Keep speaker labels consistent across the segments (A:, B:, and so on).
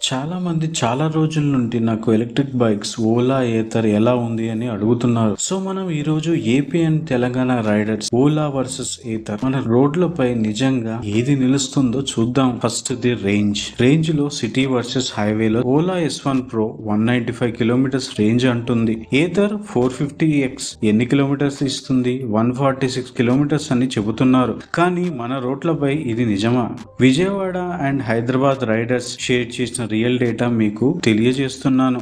A: చాలా మంది చాలా రోజుల నుండి నాకు ఎలక్ట్రిక్ బైక్స్ ఓలా ఏథర్ ఎలా ఉంది అని అడుగుతున్నారు. సో మనం ఈ రోజు AP and Telangana riders Ola versus Ather మన రోడ్లపై నిజంగా ఏది నిలుస్తుందో చూద్దాం. ఫస్ట్ ది రేంజ్ లో సిటీ వర్సెస్ హైవేలో Ola S1 Pro 195 kilometres range అంటుంది. ఏథర్ 450X ఎన్ని కిలోమీటర్స్ ఇస్తుంది? 146 కిలోమీటర్స్ అని చెబుతున్నారు. కానీ మన రోడ్లపై ఇది నిజమా? Vijayawada and Hyderabad riders share చేసిన రియల్ డేటా మీకు తెలియజేస్తున్నాను.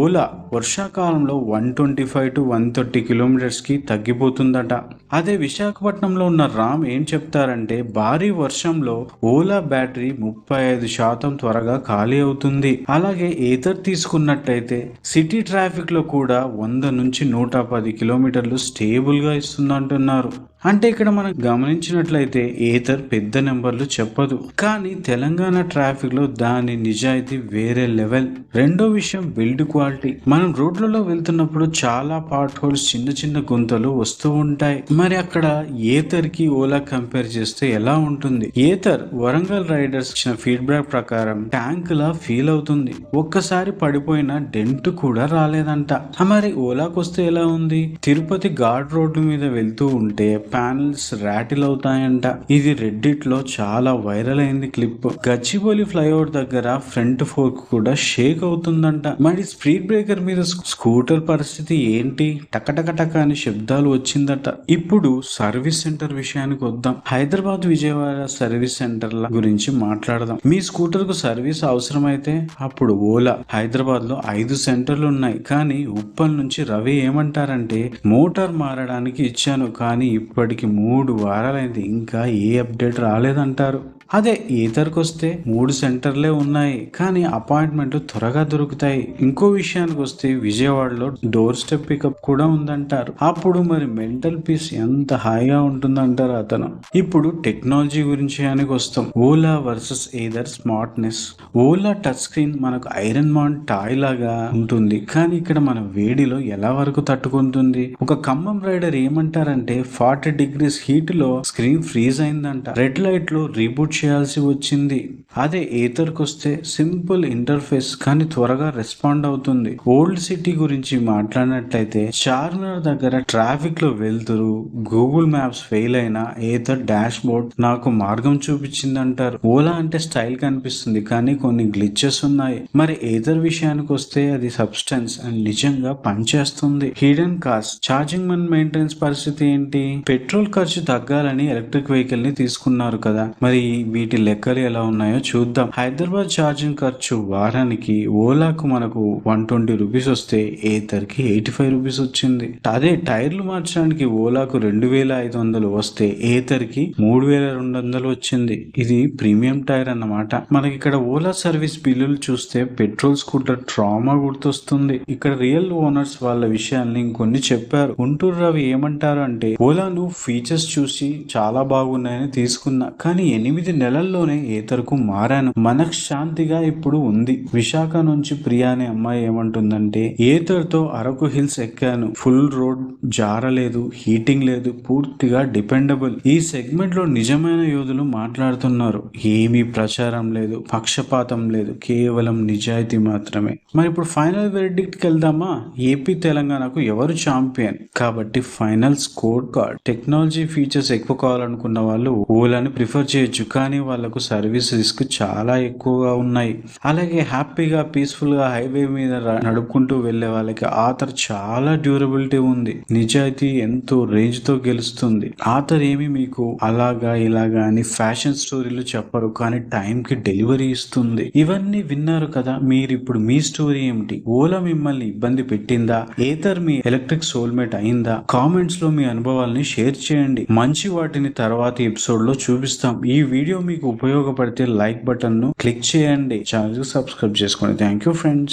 A: ఓలా వర్షాకాలంలో 125 to 130 కిలోమీటర్స్ కి తగ్గిపోతుందట. అదే విశాఖపట్నంలో ఉన్న రామ్ ఏం చెప్తారంటే భారీ వర్షంలో ఓలా బ్యాటరీ 35% త్వరగా ఖాళీ అవుతుంది. అలాగే ఏథర్ తీసుకున్నట్టయితే సిటీ ట్రాఫిక్ లో కూడా 100 నుంచి 110 కిలోమీటర్లు స్టేబుల్ గా ఇస్తుందంటున్నారు. అంటే ఇక్కడ మనం గమనించినట్లయితే ఏథర్ పెద్ద నెంబర్లు చెప్పదు, కానీ తెలంగాణ ట్రాఫిక్ లో దాని నిజాయితీ వేరే లెవెల్. రెండో విషయం బిల్డ్ క్వాలిటీ. మనం రోడ్లలో వెళ్తున్నప్పుడు చాలా పార్ట్ హోల్స్, చిన్న చిన్న గుంతలు వస్తూ ఉంటాయి. మరి అక్కడ ఏథర్ కి ఓలా కంపేర్ చేస్తే ఎలా ఉంటుంది? ఏథర్ వరంగల్ రైడర్స్ ఇచ్చిన ఫీడ్బ్యాక్ ప్రకారం ట్యాంక్ లా ఫీల్ అవుతుంది. ఒక్కసారి పడిపోయిన డెంట్ కూడా రాలేదంట. మరి ఓలాకు వస్తే ఎలా ఉంది? తిరుపతి ఘాట్ రోడ్డు మీద వెళ్తూ ఉంటే ప్యానల్స్ రాటిల్ అవుతాయంట. ఇది రెడ్డిట్ లో చాలా వైరల్ అయింది క్లిప్. గచ్చిబౌలి ఫ్లైఓవర్ దగ్గర ఫ్రంట్ ఫోర్క్ కూడా షేక్ అవుతుందంట. మరి స్పీడ్ బ్రేకర్ మీద స్కూటర్ పరిస్థితి ఏంటి? టక అని శబ్దాలు వచ్చిందట. ఇప్పుడు సర్వీస్ సెంటర్ విషయానికి వద్దాం. హైదరాబాద్ విజయవాడ సర్వీస్ సెంటర్ల గురించి మాట్లాడదాం. మీ స్కూటర్ కు సర్వీస్ అవసరమైతే అప్పుడు ఓలా. హైదరాబాద్ లో 5 సెంటర్లు ఉన్నాయి. కానీ ఉప్పల్ నుంచి రవి ఏమంటారంటే మోటార్ మారడానికి ఇచ్చాను, కానీ ఇప్పటికి 3 వారాలైంది, ఇంకా ఏ అప్డేట్ రాలేదంటారు. అదే ఏథర్కి వస్తే 3 సెంటర్లే ఉన్నాయి, కానీ అపాయింట్మెంట్లు త్వరగా దొరుకుతాయి. ఇంకో విషయానికి వస్తే విజయవాడలో డోర్ స్టెప్ పికప్ కూడా ఉందంటారు. అప్పుడు మరి మెంటల్ పీస్ ఎంత హాయిగా ఉంటుందంటారు అతను. ఇప్పుడు టెక్నాలజీ గురించి వస్తాం. Ola versus Ather smartness. Ola touch screen మనకు ఐరన్ మాన్ టాయ్ లాగా ఉంటుంది, కానీ ఇక్కడ మన వేడిలో ఎలా వరకు తట్టుకుంటుంది? ఒక ఖమ్మం రైడర్ ఏమంటారంటే 40 degrees హీట్ లో స్క్రీన్ ఫ్రీజ్ అయిందంట. రెడ్ లైట్ లో రీబూట్ చేయాల్సి వచ్చింది. అదే ఏథర్కి వస్తే సింపుల్ ఇంటర్ఫేస్, కానీ త్వరగా రెస్పాండ్ అవుతుంది. ఓల్డ్ సిటీ గురించి మాట్లాడినట్లయితే చార్మినార్ దగ్గర ట్రాఫిక్ లో వెళ్తురు గూగుల్ మ్యాప్స్ ఫెయిల్ అయినా ఏథర్ డాష్ బోర్డ్ నాకు మార్గం చూపించింది అంటారు. ఓలా అంటే స్టైల్ కనిపిస్తుంది, కానీ కొన్ని గ్లిచెస్ ఉన్నాయి. మరి ఏథర్ విషయానికి వస్తే అది సబ్స్టెన్స్ అండ్ నిజంగా పనిచేస్తుంది. Hidden cost. Charging and maintenance పరిస్థితి ఏంటి? పెట్రోల్ ఖర్చు తగ్గాలని ఎలక్ట్రిక్ వెహికల్ ని తీసుకున్నారు కదా, మరి వీటి లెక్కలు ఎలా ఉన్నాయో చూద్దాం. హైదరాబాద్ ఛార్జింగ్ ఖర్చు వారానికి ఓలాకు మనకు 120 రూపీస్ వస్తే ఏథర్ కి 85 రూపీస్ వచ్చింది. అదే టైర్లు మార్చడానికి ఓలాకు 2500 వస్తే ఏథర్ కి 3200 వచ్చింది. ఇది ప్రీమియం టైర్ అన్నమాట. మనకి ఇక్కడ ఓలా సర్వీస్ బిల్లులు చూస్తే పెట్రోల్ స్కూటర్ ట్రామా గుర్తొస్తుంది. ఇక్కడ రియల్ ఓనర్స్ వాళ్ళ విషయాల్ని ఇంకొన్ని చెప్పారు. గుంటూరు రవి ఏమంటారు అంటే ఓలాను ఫీచర్స్ చూసి చాలా బాగున్నాయని తీసుకున్నా, కానీ 8 నెలల్లోనే ఏథర్కు మారాను. మనశ్శాంతిగా ఇప్పుడు ఉంది. విశాఖ నుంచి ప్రియా అనే అమ్మాయి ఏమంటుందంటే ఏథర్ తో అరకు హిల్స్ ఎక్కాను. ఫుల్ రోడ్ జారలేదు, హీటింగ్ లేదు, పూర్తిగా డిపెండబుల్. ఈ సెగ్మెంట్ లో నిజమైన యోధులు మాట్లాడుతున్నారు. ఏమీ ప్రచారం లేదు, పక్షపాతం లేదు, కేవలం నిజాయితీ మాత్రమే. మరి ఇప్పుడు ఫైనల్ వెర్డిక్ట్ కి వెళ్దామా? ఏపీ తెలంగాణకు ఎవరు ఛాంపియన్? కాబట్టి final score card. Technology features ఎక్కువ కావాలనుకున్న వాళ్ళు ఓలాని ప్రిఫర్ చేయొచ్చు, కానీ వాళ్ళకు సర్వీస్ రిస్క్ చాలా ఎక్కువగా ఉన్నాయి. అలాగే హ్యాపీగా పీస్ఫుల్ గా హైవే మీద నడుపుకుంటూ వెళ్లే వాళ్ళకి ఆథర్ చాలా డ్యూరబిలిటీ ఉంది. నిజాయితీ ఎంతో రేంజ్ తో గెలుస్తుంది. ఆథర్ ఏమి మీకు అలాగా ఇలాగా అని ఫ్యాషన్ స్టోరీలు చెప్పరు, కానీ టైం కి డెలివరీ ఇస్తుంది. ఇవన్నీ విన్నారు కదా, మీరు ఇప్పుడు మీ స్టోరీ ఏమిటి? ఓలా మిమ్మల్ని ఇబ్బంది పెట్టిందా? ఏథర్ మీ ఎలక్ట్రిక్ సోల్మేట్ అయిందా? కామెంట్స్ లో మీ అనుభవాల్ని షేర్ చేయండి. మంచి వాటిని తర్వాతి ఎపిసోడ్ లో చూపిస్తాం. ఈ వీడియో మీకు ఉపయోగపడితే లైక్ బటన్ ను క్లిక్ చేయండి. ఛానల్ సబ్స్క్రైబ్ చేసుకోండి. Thank you friends.